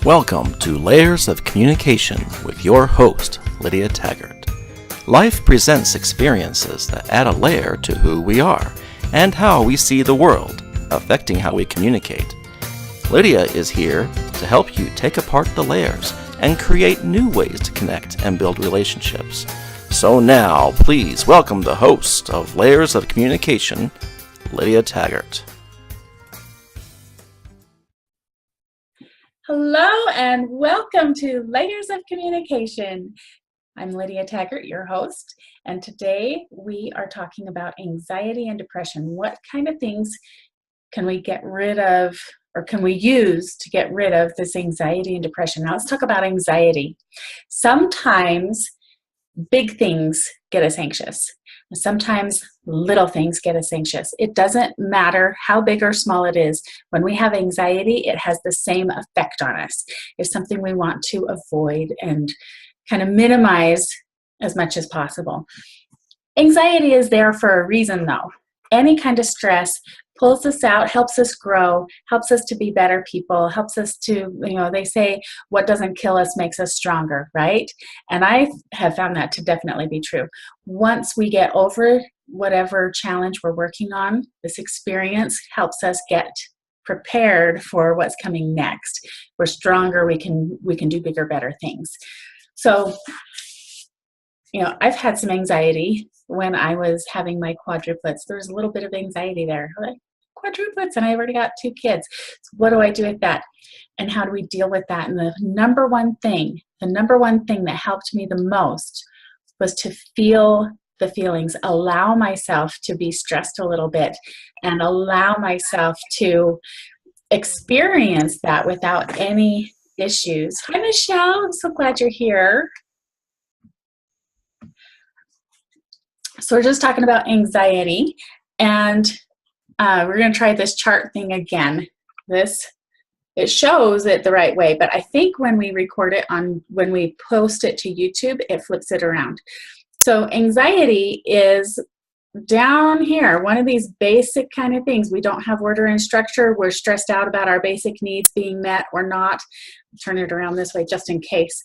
Welcome to Layers of Communication with your host, Lydia Taggart. Life presents experiences that add a layer to who we are and how we see the world, affecting how we communicate. Lydia is here to help you take apart the layers and create new ways to connect and build relationships. So now, please welcome the host of Layers of Communication, Lydia Taggart. Hello and welcome to Layers of Communication. I'm Lydia Taggart, your host, and today we are talking about anxiety and depression. What kind of things can we get rid of, or can we use to get rid of this anxiety and depression? Now let's talk about anxiety. Sometimes big things get us anxious. Sometimes little things get us anxious. It doesn't matter how big or small it is. When we have anxiety, it has the same effect on us. It's something we want to avoid and kind of minimize as much as possible. Anxiety is there for a reason, though. Any kind of stress pulls us out, helps us grow, helps us to be better people, helps us to, they say what doesn't kill us makes us stronger, right? And I have found that to definitely be true. Once we get over whatever challenge we're working on, this experience helps us get prepared for what's coming next. We're stronger, we can do bigger, better things. So, I've had some anxiety when I was having my quadruplets. There was a little bit of anxiety there. Like, quadruplets, and I already got 2 kids. So what do I do with that? And how do we deal with that? And the number one thing that helped me the most was to feel the feelings, allow myself to be stressed a little bit, and allow myself to experience that without any issues. Hi, Michelle. I'm so glad you're here. So we're just talking about anxiety, and we're going to try this chart thing again. It shows it the right way, but I think when we record it when we post it to YouTube, it flips it around. So anxiety is down here, one of these basic kind of things. We don't have order and structure. We're stressed out about our basic needs being met or not. Turn it around this way just in case.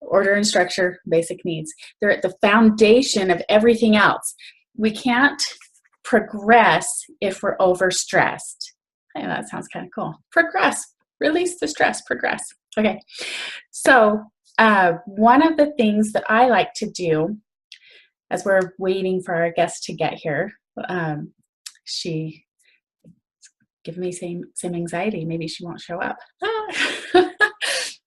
Order and structure, basic needs. They're at the foundation of everything else. We can't progress if we're overstressed. Hey, that sounds kind of cool. Progress. Release the stress. Progress. Okay. So one of the things that I like to do as we're waiting for our guest to get here, she giving me same anxiety. Maybe she won't show up.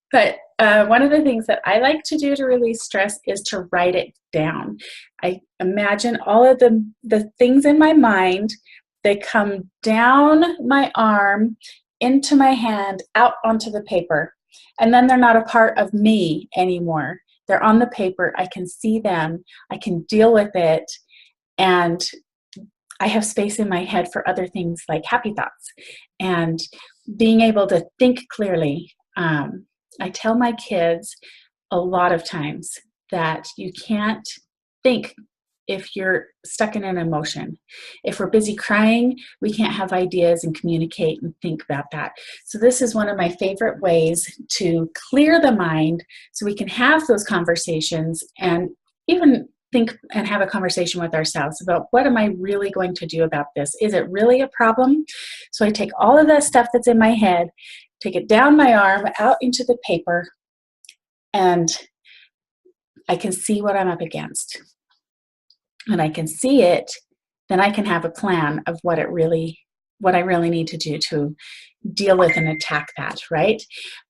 But one of the things that I like to do to release stress is to write it down. I imagine all of the things in my mind. They come down my arm, into my hand, out onto the paper. And then they're not a part of me anymore. They're on the paper. I can see them. I can deal with it. And I have space in my head for other things like happy thoughts and being able to think clearly. I tell my kids a lot of times that you can't think if you're stuck in an emotion. If we're busy crying, we can't have ideas and communicate and think about that. So this is one of my favorite ways to clear the mind so we can have those conversations and even think and have a conversation with ourselves about what am I really going to do about this? Is it really a problem? So I take all of that stuff that's in my head, take it down my arm, out into the paper, and I can see what I'm up against. When I can see it, then I can have a plan of what I really need to do to deal with and attack that, right?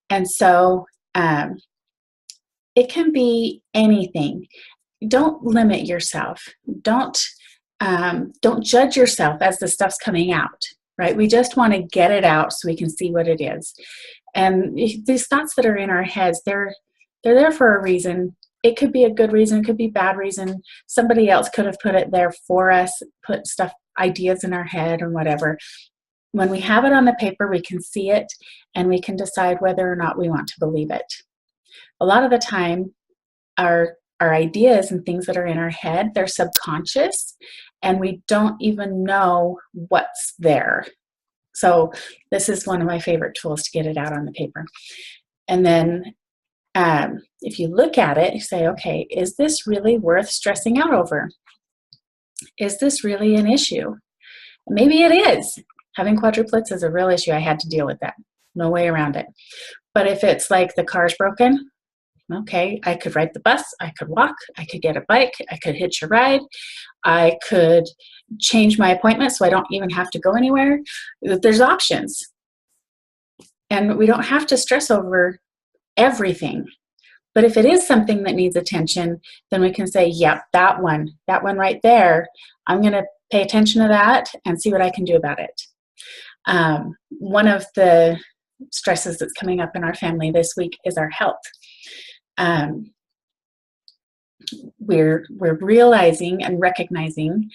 And so it can be anything. Don't limit yourself. Don't judge yourself as the stuff's coming out. Right? We just want to get it out so we can see what it is. And these thoughts that are in our heads, they're there for a reason. It could be a good reason, it could be a bad reason. Somebody else could have put it there for us, put ideas in our head and whatever. When we have it on the paper, we can see it and we can decide whether or not we want to believe it. A lot of the time, our ideas and things that are in our head, they're subconscious and we don't even know what's there. So this is one of my favorite tools to get it out on the paper. And then if you look at it, you say, okay, is this really worth stressing out over? Is this really an issue? Maybe it is. Having quadruplets is a real issue. I had to deal with that. No way around it. But if it's like the car's broken, okay, I could ride the bus, I could walk, I could get a bike, I could hitch a ride, I could change my appointment so I don't even have to go anywhere. There's options. And we don't have to stress over everything. But if it is something that needs attention, then we can say, yep, that one right there, I'm going to pay attention to that and see what I can do about it. One of the stresses that's coming up in our family this week is our health. We're realizing and recognizing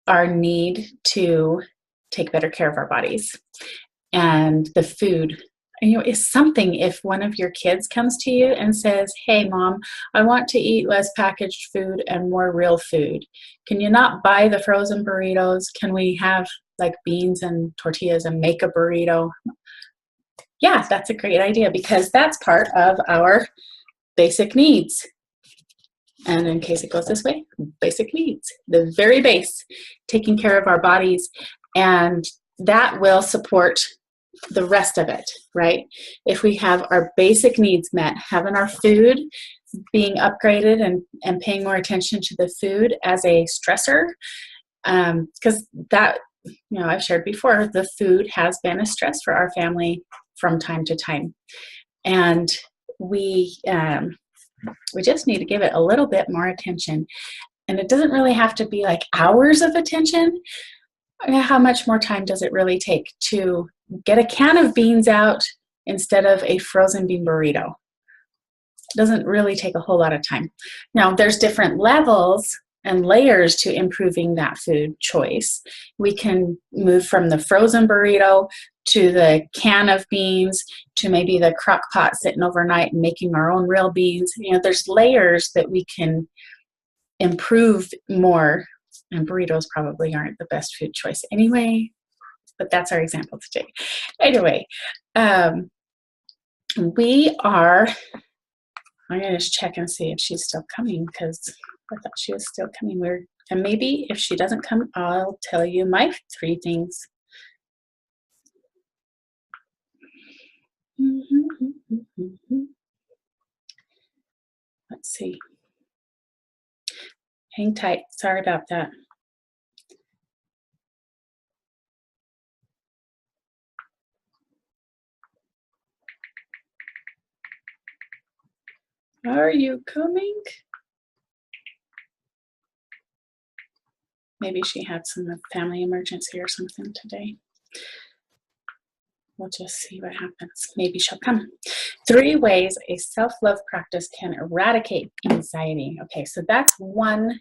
our need to take better care of our bodies. And the food, is something. If one of your kids comes to you and says, hey, Mom, I want to eat less packaged food and more real food. Can you not buy the frozen burritos? Can we have like beans and tortillas and make a burrito? Yeah, that's a great idea, because that's part of our basic needs. And in case it goes this way, basic needs, the very base, taking care of our bodies, and that will support the rest of it, right? If we have our basic needs met, having our food, being upgraded and paying more attention to the food as a stressor, because that, I've shared before, the food has been a stress for our family from time to time. And we just need to give it a little bit more attention. And it doesn't really have to be like hours of attention. How much more time does it really take to get a can of beans out instead of a frozen bean burrito? It doesn't really take a whole lot of time. Now, there's different levels and layers to improving that food choice. We can move from the frozen burrito to the can of beans to maybe the crock pot sitting overnight and making our own real beans. There's layers that we can improve more, and burritos probably aren't the best food choice anyway, but that's our example today. Anyway, I'm going to just check and see if she's still coming, because I thought she was still coming. And maybe if she doesn't come, I'll tell you my 3 things. Let's see. Hang tight. Sorry about that. Are you coming? Maybe she had some family emergency or something today. We'll just see what happens. Maybe she'll come. 3 ways a self-love practice can eradicate anxiety. Okay, so that's one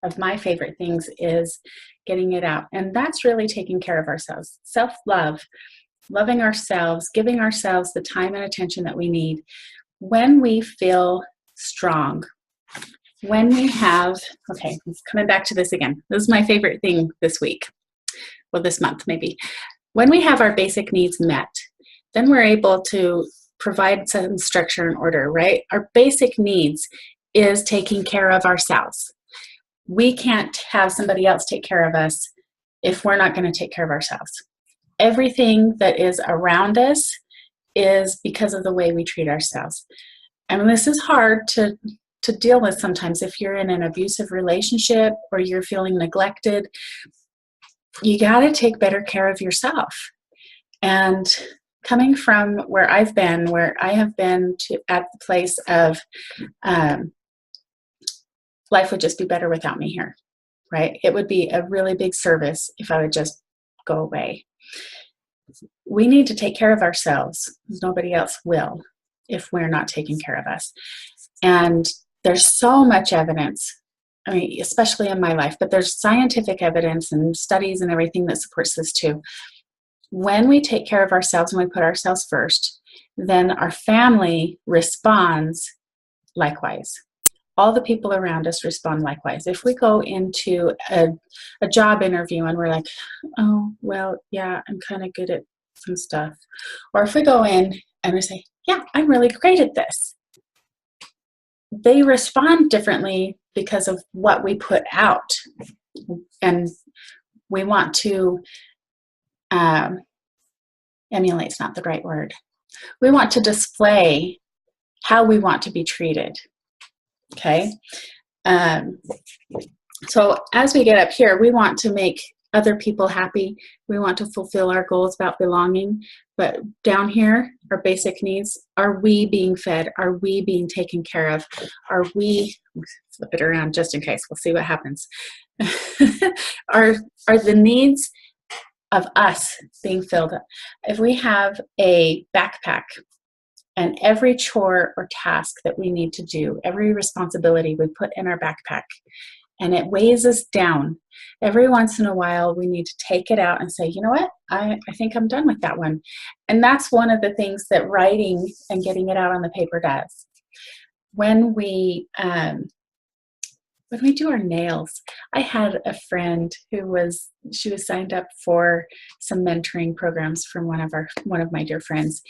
of my favorite things, is getting it out. And that's really taking care of ourselves. Self-love, loving ourselves, giving ourselves the time and attention that we need. When we feel strong, when we have, okay, coming back to this again. This is my favorite thing this week. Well, this month maybe. When we have our basic needs met, then we're able to provide some structure and order, right? Our basic needs is taking care of ourselves. We can't have somebody else take care of us if we're not going to take care of ourselves. Everything that is around us is because of the way we treat ourselves. And this is hard to deal with sometimes. If you're in an abusive relationship or you're feeling neglected, you got to take better care of yourself. And coming from where I have been at the place of life would just be better without me here, right? It would be a really big service if I would just go away. We need to take care of ourselves. Nobody else will if we're not taking care of us. And there's so much evidence, especially in my life, but there's scientific evidence and studies and everything that supports this too. When we take care of ourselves and we put ourselves first, then our family responds likewise. All the people around us respond likewise. If we go into a job interview and we're like, oh, well, yeah, I'm kind of good at some stuff. Or if we go in and we say, yeah, I'm really great at this, they respond differently because of what we put out. And we want to emulate's not the right word. We want to display how we want to be treated. Okay. So as we get up here, we want to make other people happy. We want to fulfill our goals about belonging. But down here, our basic needs, are we being fed? Are we being taken care of? Are we, flip it around just in case, we'll see what happens. are the needs of us being filled up? If we have a backpack and every chore or task that we need to do, every responsibility we put in our backpack, and it weighs us down, every once in a while we need to take it out and say, you know what, I think I'm done with that one. And that's one of the things that writing and getting it out on the paper does. When we do our nails, I had a friend she was signed up for some mentoring programs from one of my dear friends.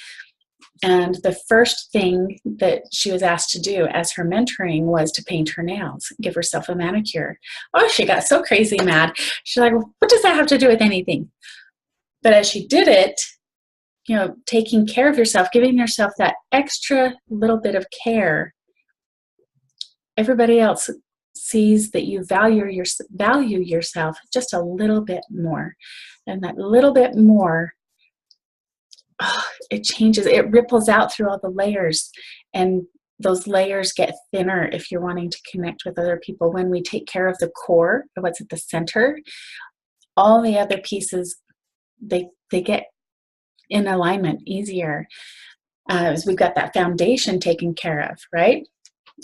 And the first thing that she was asked to do as her mentoring was to paint her nails, give herself a manicure. Oh, she got so crazy mad. She's like, what does that have to do with anything? But as she did it, taking care of yourself, giving yourself that extra little bit of care, everybody else sees that you value yourself just a little bit more. And that little bit more, it changes, it ripples out through all the layers, and those layers get thinner if you're wanting to connect with other people. When we take care of the core, of what's at the center, all the other pieces, they get in alignment easier, as we've got that foundation taken care of, right?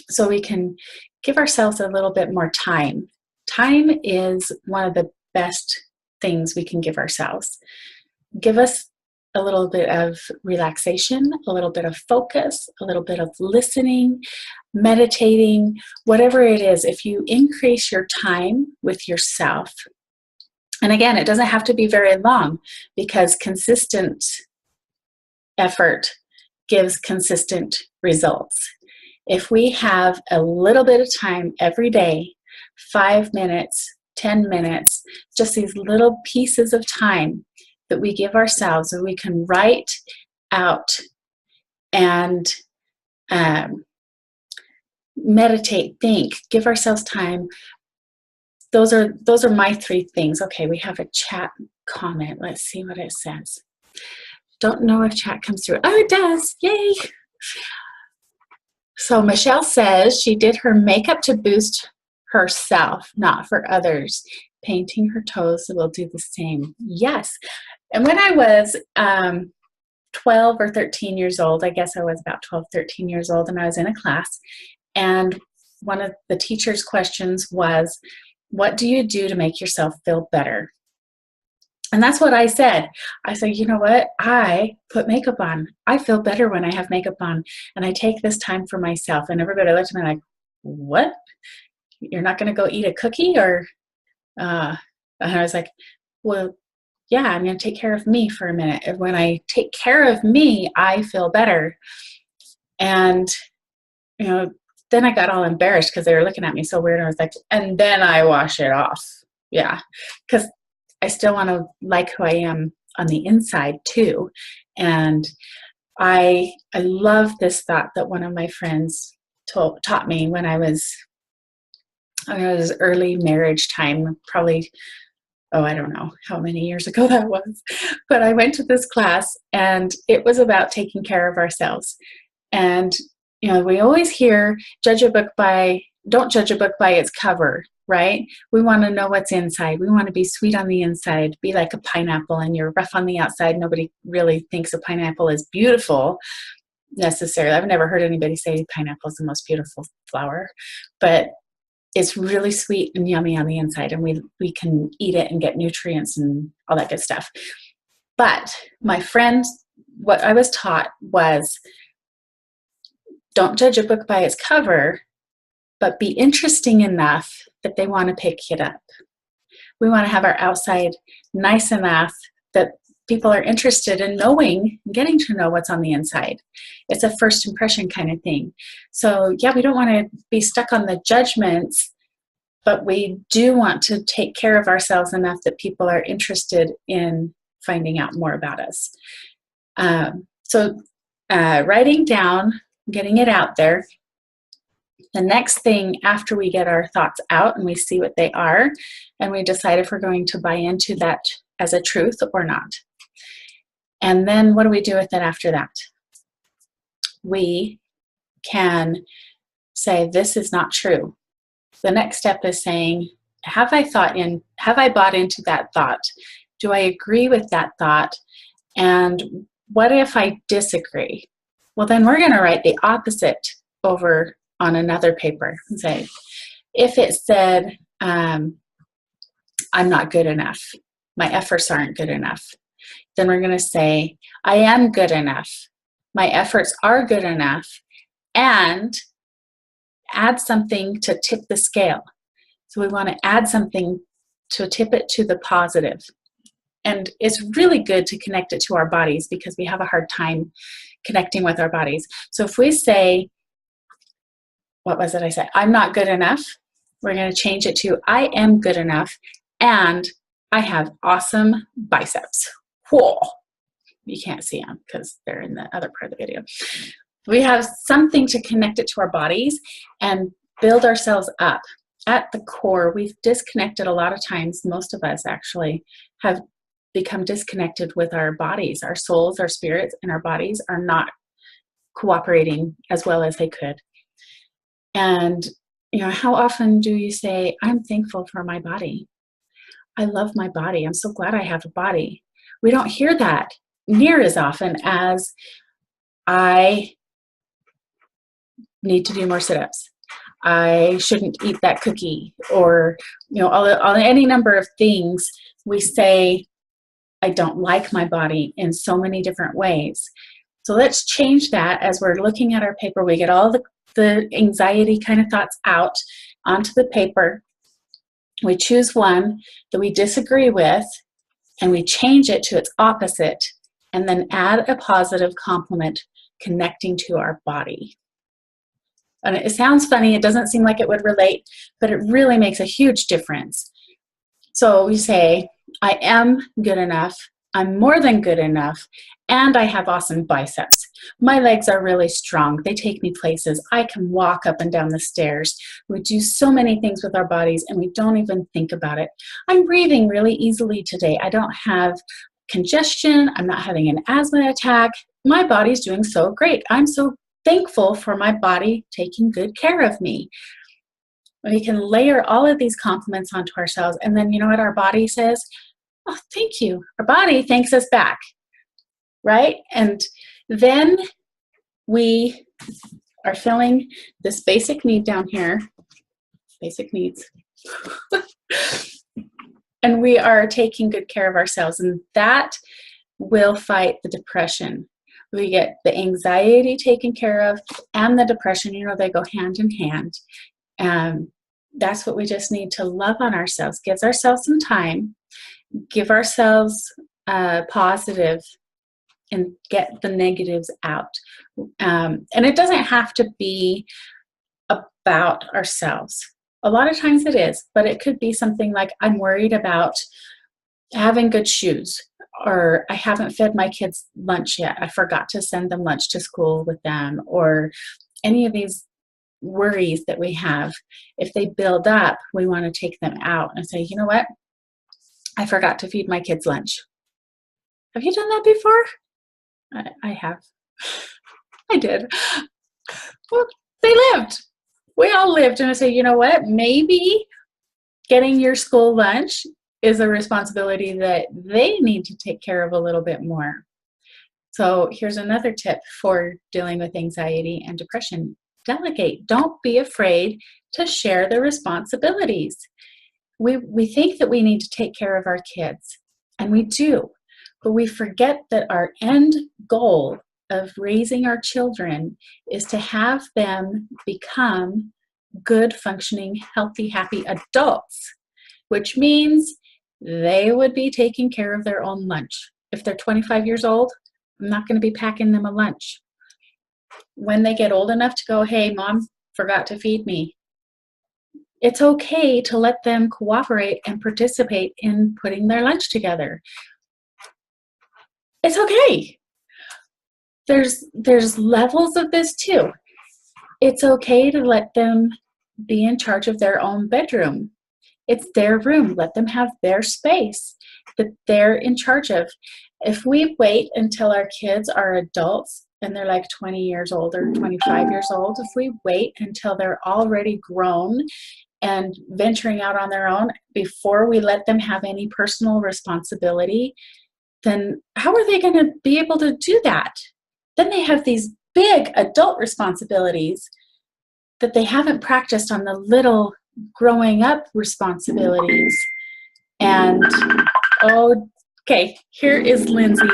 So we can give ourselves a little bit more time. Time is one of the best things we can give ourselves. Give us a little bit of relaxation, a little bit of focus, a little bit of listening, meditating, whatever it is. If you increase your time with yourself, and again, it doesn't have to be very long, because consistent effort gives consistent results. If we have a little bit of time every day, 5 minutes, 10 minutes, just these little pieces of time that we give ourselves, and we can write out and meditate, think, give ourselves time. Those are my 3 things. Okay, we have a chat comment. Let's see what it says. Don't know if chat comes through. Oh, it does. Yay. So Michelle says she did her makeup to boost herself, not for others. Painting her toes will do the same. Yes. And when I was 12 or 13 years old, I guess I was about 12, 13 years old, and I was in a class, and one of the teacher's questions was, what do you do to make yourself feel better? And that's what I said. I said, you know what? I put makeup on. I feel better when I have makeup on, and I take this time for myself. And everybody looked at me like, what? You're not going to go eat a cookie? Or, and I was like, well, yeah, I'm going to take care of me for a minute. And when I take care of me, I feel better. And, then I got all embarrassed because they were looking at me so weird. I was like, and then I wash it off. Yeah. Because I still want to like who I am on the inside too. And I love this thought that one of my friends taught me when I was early marriage time, probably, I don't know how many years ago that was, but I went to this class, and it was about taking care of ourselves. And, we always hear, don't judge a book by its cover, right? We want to know what's inside. We want to be sweet on the inside, be like a pineapple, and you're rough on the outside. Nobody really thinks a pineapple is beautiful necessarily. I've never heard anybody say pineapple is the most beautiful flower, but it's really sweet and yummy on the inside, and we can eat it and get nutrients and all that good stuff. But my friend, what I was taught was, don't judge a book by its cover, but be interesting enough that they want to pick it up. We want to have our outside nice enough that people are interested in knowing, getting to know what's on the inside. It's a first impression kind of thing. So yeah, we don't want to be stuck on the judgments, but we do want to take care of ourselves enough that people are interested in finding out more about us. Writing down, getting it out there. The next thing after we get our thoughts out and we see what they are, and we decide if we're going to buy into that as a truth or not. And then what do we do with it after that? We can say, this is not true. The next step is saying, have I bought into that thought? Do I agree with that thought? And what if I disagree? Well, then we're going to write the opposite over on another paper and say, if it said, I'm not good enough, my efforts aren't good enough, then we're going to say, I am good enough, my efforts are good enough, and add something to tip the scale. So we want to add something to tip it to the positive. And it's really good to connect it to our bodies because we have a hard time connecting with our bodies. So if we say, what was it I said? I'm not good enough. We're going to change it to I am good enough and I have awesome biceps. Whoa. You can't see them because they're in the other part of the video. We have something to connect it to our bodies and build ourselves up. At the core, we've disconnected a lot of times. Most of us actually have become disconnected with our bodies. Our souls, our spirits, and our bodies are not cooperating as well as they could. And, how often do you say, I'm thankful for my body. I love my body. I'm so glad I have a body. We don't hear that near as often as I need to do more sit-ups. I shouldn't eat that cookie, or any number of things. We say, I don't like my body in so many different ways. So let's change that. As we're looking at our paper, we get all the anxiety kind of thoughts out onto the paper. We choose one that we disagree with, and we change it to its opposite, and then add a positive compliment connecting to our body. And it sounds funny, it doesn't seem like it would relate, but it really makes a huge difference. So we say, I am good enough, I'm more than good enough, and I have awesome biceps. My legs are really strong. They take me places. I can walk up and down the stairs. We do so many things with our bodies and we don't even think about it. I'm breathing really easily today. I don't have congestion. I'm not having an asthma attack. My body's doing so great. I'm so thankful for my body taking good care of me. We can layer all of these compliments onto ourselves, and then you know what our body says? Oh, thank you. Our body thanks us back, right? And then we are filling this basic need down here, basic needs, and we are taking good care of ourselves, and that will fight the depression. We get the anxiety taken care of and the depression, they go hand in hand. That's what we just need to love on ourselves, give ourselves some time, give ourselves positive, and get the negatives out. And it doesn't have to be about ourselves. A lot of times it is, but it could be something like, I'm worried about having good shoes, or I haven't fed my kids lunch yet. I forgot to send them lunch to school with them, or any of these worries that we have. If they build up, we want to take them out and say, you know what? I forgot to feed my kids lunch. Have you done that before? I have. I did. Well, they lived. We all lived. And I say, you know what? Maybe getting your school lunch is a responsibility that they need to take care of a little bit more. So here's another tip for dealing with anxiety and depression. Delegate. Don't be afraid to share the responsibilities. We think that we need to take care of our kids, and we do, but we forget that our end goal of raising our children is to have them become good, functioning, healthy, happy adults, which means they would be taking care of their own lunch. If they're 25 years old, I'm not going to be packing them a lunch. When they get old enough to go, hey, mom forgot to feed me, it's okay to let them cooperate and participate in putting their lunch together. It's okay. There's levels of this too. It's okay to let them be in charge of their own bedroom. It's their room. Let them have their space that they're in charge of. If we wait until our kids are adults and they're like 20 years old or 25 years old, if we wait until they're already grown and venturing out on their own before we let them have any personal responsibility, then how are they going to be able to do that? Then they have these big adult responsibilities that they haven't practiced on the little growing up responsibilities. And okay, here is Lindsay.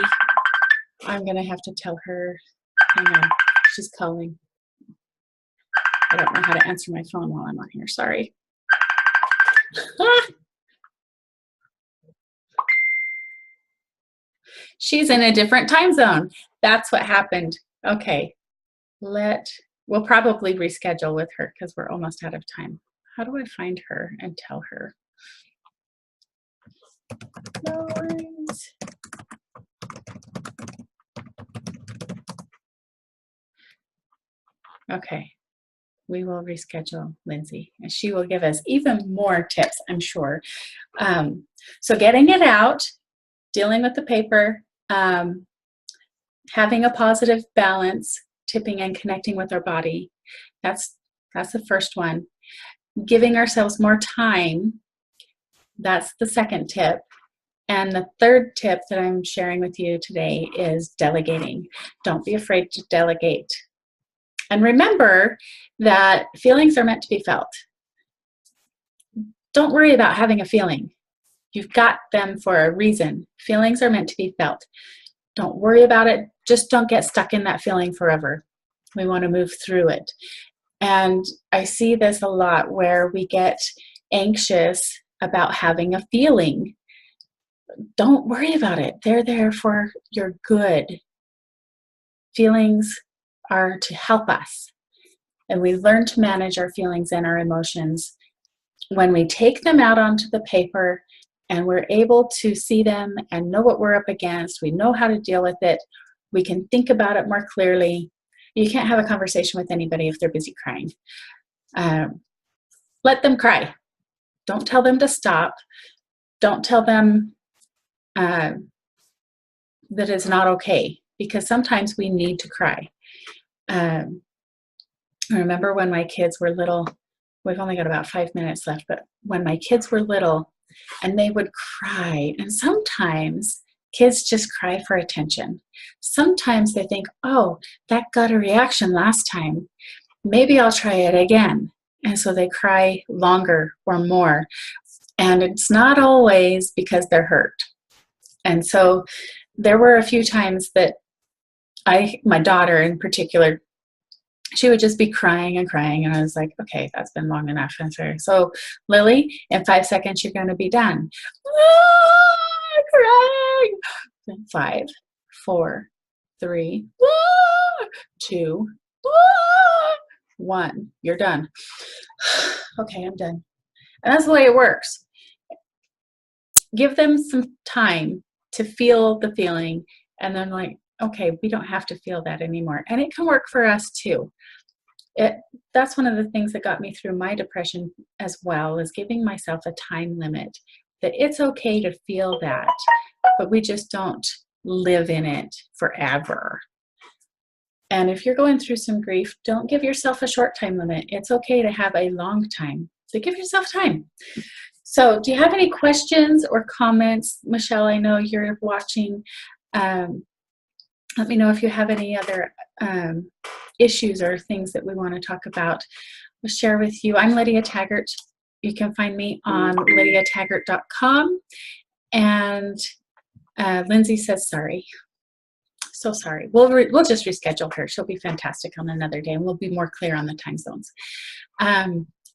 I'm going to have to tell her, hang on, she's calling. I don't know how to answer my phone while I'm on here, sorry. She's in a different time zone. That's what happened. Okay, we'll probably reschedule with her because we're almost out of time. How do I find her and tell her? No worries. Okay, we will reschedule Lindsay, and she will give us even more tips, I'm sure. So getting it out, dealing with the paper, having a positive balance, tipping and connecting with our body. That's the first one. Giving ourselves more time. That's the second tip. And the third tip that I'm sharing with you today is delegating. Don't be afraid to delegate. And remember that feelings are meant to be felt. Don't worry about having a feeling. You've got them for a reason. Feelings are meant to be felt. Don't worry about it. Just don't get stuck in that feeling forever. We want to move through it. And I see this a lot where we get anxious about having a feeling. Don't worry about it. They're there for your good. Feelings are to help us. And we learn to manage our feelings and our emotions when we take them out onto the paper and we're able to see them and know what we're up against. We know how to deal with it. We can think about it more clearly. You can't have a conversation with anybody if they're busy crying. Let them cry. Don't tell them to stop. Don't tell them that it's not okay, because sometimes we need to cry. I remember when my kids were little, we've only got about 5 minutes left, but when my kids were little and they would cry, and sometimes kids just cry for attention. Sometimes they think, oh, that got a reaction last time. Maybe I'll try it again. And so they cry longer or more. And it's not always because they're hurt. And so there were a few times that my daughter in particular, she would just be crying and crying. And I was like, okay, that's been long enough. And so Lily, in 5 seconds, you're going to be done. Crying. 5, 4, 3, 2, 1. You're done. Okay, I'm done. And that's the way it works. Give them some time to feel the feeling, and then like, okay, we don't have to feel that anymore. And it can work for us too. That's one of the things that got me through my depression as well, is giving myself a time limit, that it's okay to feel that, but we just don't live in it forever. And if you're going through some grief, don't give yourself a short time limit. It's okay to have a long time. So give yourself time. So do you have any questions or comments? Michelle, I know you're watching. Let me know if you have any other issues or things that we want to talk about. We'll share with you. I'm Lydia Taggart. You can find me on lydiataggart.com. And Lindsay says sorry. So sorry. We'll just reschedule her. She'll be fantastic on another day, and we'll be more clear on the time zones.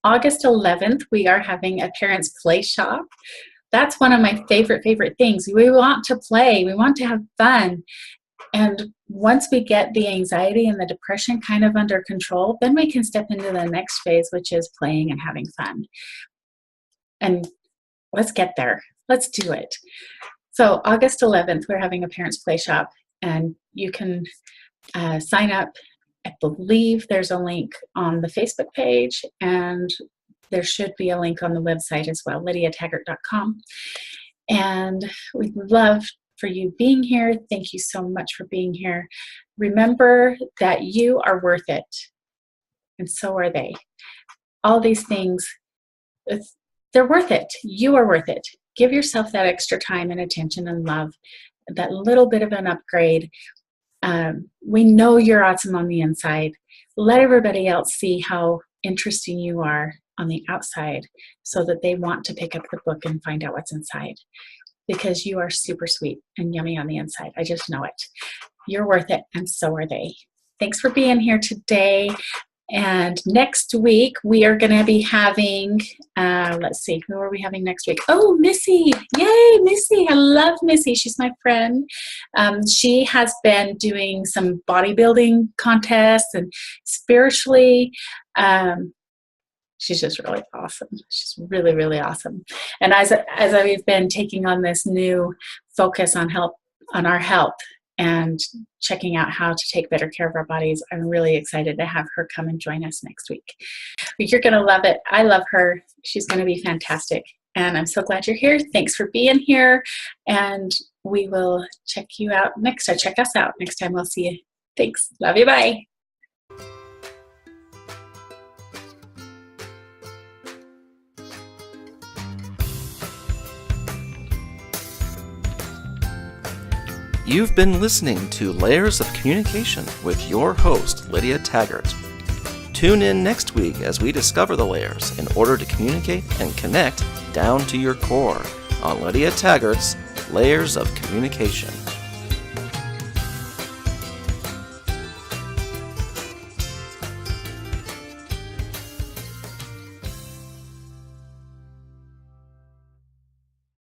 August 11th, we are having a parents' play shop. That's one of my favorite things. We want to play. We want to have fun. And once we get the anxiety and the depression kind of under control, then we can step into the next phase, which is playing and having fun. And let's get there. Let's do it. So August 11th, we're having a parents' play shop, and you can sign up. I believe there's a link on the Facebook page, and there should be a link on the website as well, lydiataggart.com. And we'd love for you being here. Thank you so much for being here. Remember that you are worth it, and so are they. All these things, they're worth it. You are worth it. Give yourself that extra time and attention and love, that little bit of an upgrade. We know you're awesome on the inside. Let everybody else see how interesting you are on the outside so that they want to pick up the book and find out what's inside. Because you are super sweet and yummy on the inside. I just know it. You're worth it, and so are they. Thanks for being here today. And next week, we are going to be having, let's see, who are we having next week? Oh, Missy. Yay, Missy. I love Missy. She's my friend. She has been doing some bodybuilding contests, and spiritually, she's just really awesome. She's really, really awesome. And as I've been taking on this new focus on our health and checking out how to take better care of our bodies, I'm really excited to have her come and join us next week. You're going to love it. I love her. She's going to be fantastic. And I'm so glad you're here. Thanks for being here. And we will check you out next time. Check us out next time. We'll see you. Thanks. Love you. Bye. You've been listening to Layers of Communication with your host, Lydia Taggart. Tune in next week as we discover the layers in order to communicate and connect down to your core on Lydia Taggart's Layers of Communication.